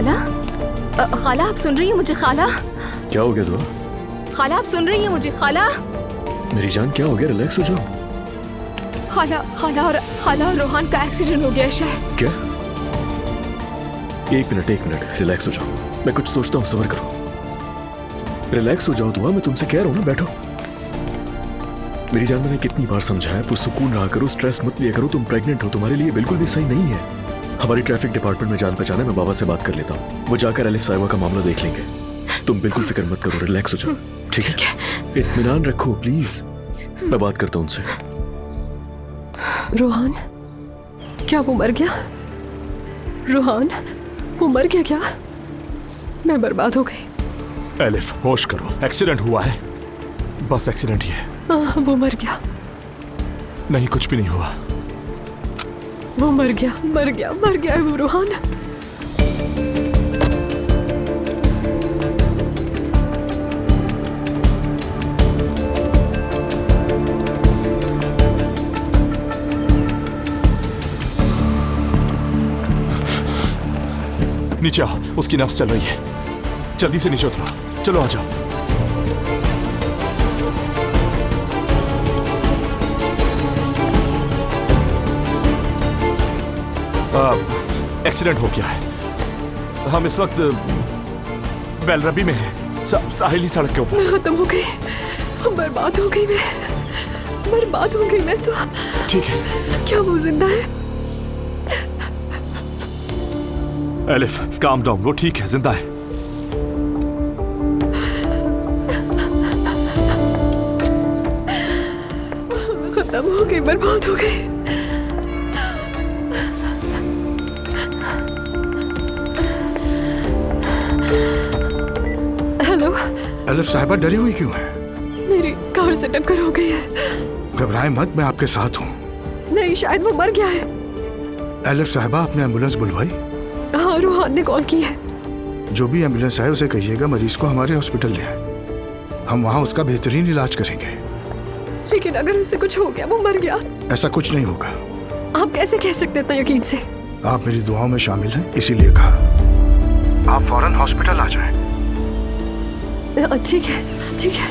खाला, खाला आप सुन रही हैं मुझे? खाला क्या हो गया दुआ? खाला आप सुन रही हैं मुझे? खाला मेरी जान क्या हो गया? रिलैक्स हो जाओ। खाला और रोहान का एक्सीडेंट हो गया है शायद। क्या? एक मिनट रिलैक्स हो जाओ। मैं कुछ सोचता हूँ, सब्र करो। रिलैक्स हो जाओ दुआ, मैं तुमसे कह रहा हूँ ना, बैठो। मेरी जान, मैंने कितनी बार समझाया, पुरसुकून रहा करो, स्ट्रेस मत लिया करो। तुम प्रेग्नेंट हो, तुम्हारे लिए बिल्कुल भी सही नहीं है। हमारी ट्रैफिक डिपार्टमेंट में जान पहचान है, मैं बाबा से बात कर लेता हूँ। वो जाकर एलिफ साहिबा का मामला देख लेंगे। तुम बिल्कुल फिक्र मत करो, रिलैक्स हो जाओ। ठीक है? इत्मीनान रखो प्लीज। मैं बात करता हूँ उनसे। रोहान, क्या वो मर गया? रोहान, वो मर गया क्या? मैं बर्बाद हो गई। एलिफ, होश करो, एक्सीडेंट हुआ है, बस एक्सीडेंट ही है। वो मर गया। नहीं, कुछ भी नहीं हुआ। वो मर गया है वो, रोहान। नीचे आओ, उसकी नफ्स चल रही है। जल्दी से नीचे उतरो, चलो आ जाओ। एक्सीडेंट हो गया है। हम इस वक्त बेलरबी में हैं, साहिली सड़क के ऊपर। मैं खत्म हो गई, बर्बाद हो गई मैं तो। ठीक है। क्या वो जिंदा है? एलिफ, काम डाउन, वो ठीक है, जिंदा है। खत्म हो गई, बर्बाद हो गई। हेलो। एलिफ साहिबा डरी हुई क्यों है? मेरी कार से टक्कर हो गई है। घबराएं मत, मैं आपके साथ हूँ। नहीं, शायद वो मर गया है। एलिफ साहिबा, आपने एम्बुलेंस बुलवाई? हाँ, रोहान ने कॉल की है। जो भी एम्बुलेंस आए उसे कहिएगा मरीज को हमारे हॉस्पिटल ले आए। हम वहाँ उसका बेहतरीन इलाज करेंगे। लेकिन अगर उससे कुछ हो गया, वो मर गया? ऐसा कुछ नहीं होगा। आप कैसे कह सकते हैं इतना यकीन से? आप मेरी दुआओं में शामिल हैं, इसीलिए कहा। आप फौरन हॉस्पिटल आ जाएं। ठीक है, ठीक है।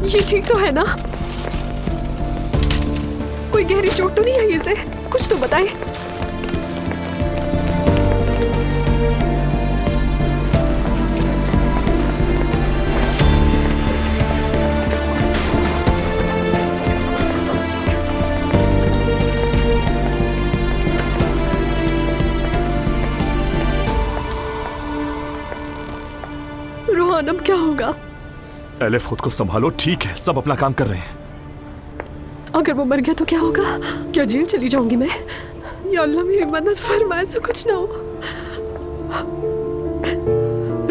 ये ठीक तो है ना? कोई गहरी चोट तो नहीं आई इसे? कुछ तो बताएं। रोहान, अब क्या होगा? एलिफ, खुद को संभालो, ठीक है, सब अपना काम कर रहे हैं। अगर वो मर गया तो क्या होगा? क्या जेल चली जाऊंगी मैं? या अल्लाह मेरी मदद फरमा, ऐसा कुछ ना हो।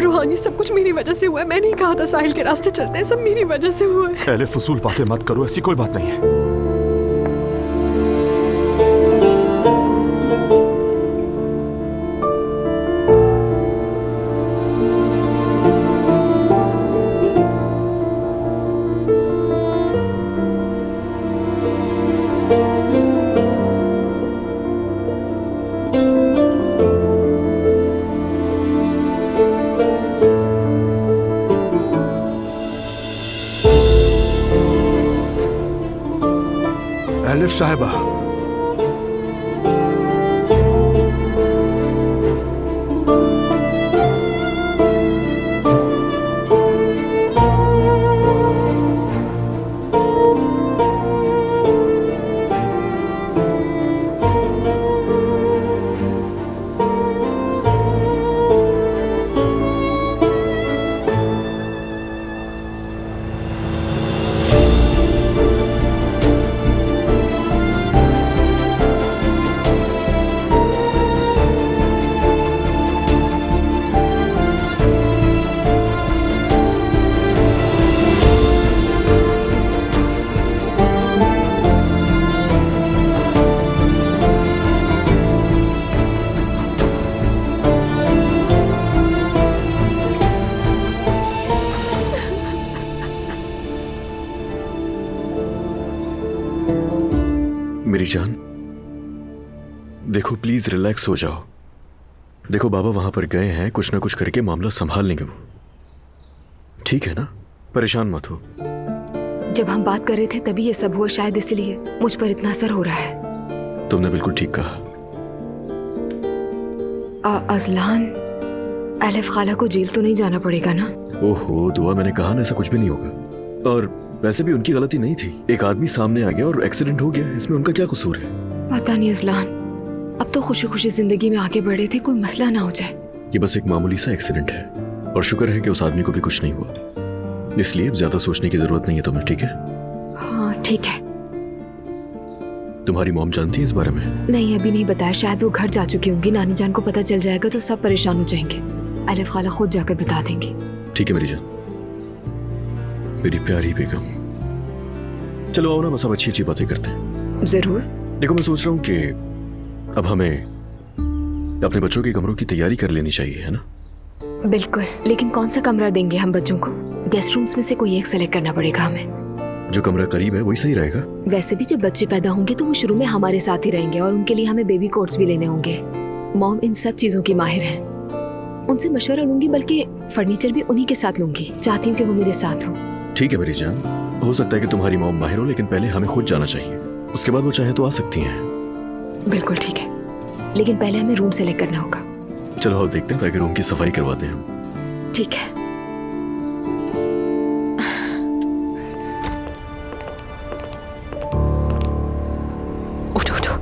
रोहान, ये सब कुछ मेरी वजह से हुआ है। मैंने ही कहा था साहिल के रास्ते चलते हैं, सब मेरी वजह से हुआ है। एलिफ, फजूल बातें मत करो, ऐसी कोई बात नहीं है। एलिफ साहिबा, देखो प्लीज रिलैक्स हो जाओ। देखो बाबा वहां पर गए हैं, कुछ ना कुछ करके मामला संभाल लेंगे वो, ठीक है ना? परेशान मत हो। जब हम बात कर रहे थे तभी ये सब हुआ, शायद इसलिए मुझ पर इतना असर हो रहा है। तुमने बिल्कुल ठीक कहा। अजलान, एलिफ खाला को जेल तो नहीं जाना पड़ेगा ना? ओहो दुआ, मैंने कहा ना ऐसा कुछ भी नहीं होगा। और वैसे भी उनकी गलती नहीं थी, एक आदमी सामने आ गया और एक्सीडेंट हो गया, इसमें उनका क्या कसूर है? पता नहीं अजलान, अब तो खुशी खुशी जिंदगी में आगे बढ़े थे, कोई मसला ना हो जाए। ये बस एक मामूली सा एक्सीडेंट है और शुक्र है कि उस आदमी को भी कुछ नहीं हुआ, इसलिए अब ज्यादा सोचने की जरूरत नहीं है तुम्हें, ठीक है? हाँ ठीक है। तुम्हारी मॉम जानती है इस बारे में? नहीं अभी नहीं बताया, शायद वो घर जा चुकी होंगी। नानी जान को पता चल जाएगा तो सब परेशान हो जाएंगे। एलिफ खाला खुद जाकर बता देंगे। ठीक है मेरी जान, मेरी प्यारी बेगम। चलो आओ ना, बस अब अच्छी अच्छी बातें करते हैं। जरूर। देखो मैं सोच रहा हूँ कि अब हमें अपने बच्चों के कमरों की तैयारी कर लेनी चाहिए, है ना? बिल्कुल, लेकिन कौन सा कमरा देंगे हम बच्चों को? गेस्ट रूम्स में से कोई एक सेलेक्ट करना पड़ेगा हमें। जो कमरा करीब है वही सही रहेगा। वैसे भी जब बच्चे पैदा होंगे तो वो शुरू में हमारे साथ ही रहेंगे और उनके लिए हमें बेबी कोट्स भी लेने होंगे। मॉम इन सब चीजों की माहिर हैं, उनसे मशवरा लूंगी, बल्कि फर्नीचर भी उन्हीं के साथ लूंगी। चाहती हूँ कि वो मेरे साथ हो। ठीक है मेरी जान, हो सकता है कि तुम्हारी मॉम माहिर हो, लेकिन पहले हमें खुद जाना चाहिए, उसके बाद वो चाहे तो आ सकती हैं। बिल्कुल ठीक है, लेकिन पहले हमें रूम सेलेक्ट करना होगा। चलो आओ देखते हैं, ताकि रूम की सफाई करवाते हैं हम। ठीक है। उठो उठो।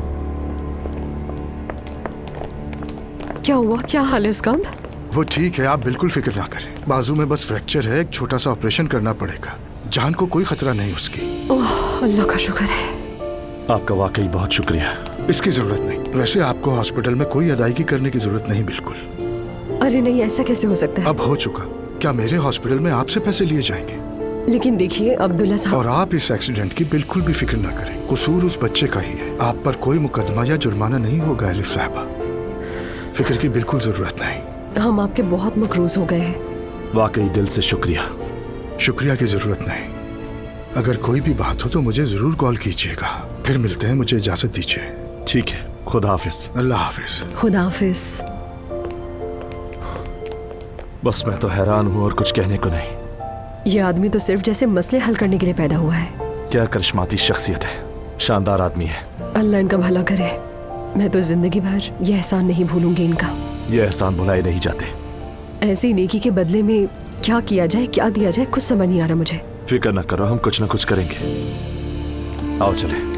क्या हुआ, क्या हाल है उसका? वो ठीक है, आप बिल्कुल फिक्र ना करें। बाजू में बस फ्रैक्चर है, एक छोटा सा ऑपरेशन करना पड़ेगा। जान को कोई खतरा नहीं उसकी। ओह अल्लाह का शुक्र है। आपका वाकई बहुत शुक्रिया। इसकी जरूरत नहीं। वैसे आपको हॉस्पिटल में कोई अदायगी करने की जरूरत नहीं, बिल्कुल। अरे नहीं, ऐसा कैसे हो सकता है? अब हो चुका। क्या मेरे हॉस्पिटल में आपसे पैसे लिए जाएंगे? लेकिन देखिए अब्दुल्ला साहब। और आप इस एक्सीडेंट की बिल्कुल भी फिक्र ना करें, कसूर उस बच्चे का ही है। आप पर कोई मुकदमा या जुर्माना नहीं होगा एलिफ साहबा, फिक्र की बिल्कुल जरूरत नहीं। हम आपके बहुत मकरूज हो गए हैं। वाकई दिल से शुक्रिया। शुक्रिया की जरूरत नहीं। अगर कोई भी बात हो तो मुझे जरूर कॉल कीजिएगा। फिर मिलते हैं, मुझे इजाजत दीजिए। ठीक है, खुदा हाफिज। अल्लाह हाफिज। खुदा हाफिज। बस मैं तो हैरान हूँ और कुछ कहने को नहीं। ये आदमी तो सिर्फ जैसे मसले हल करने के लिए पैदा हुआ है। क्या करिश्माती शख्सियत है, शानदार आदमी है। अल्लाह इनका भला करे। मैं तो जिंदगी भर ये एहसान नहीं भूलूंगी इनका। ये एहसान भुलाए नहीं जाते। ऐसी नेकी के बदले में क्या किया जाए, क्या दिया जाए, कुछ समझ नहीं आ रहा मुझे। फिक्र न करो, हम कुछ न कुछ करेंगे। आओ चले।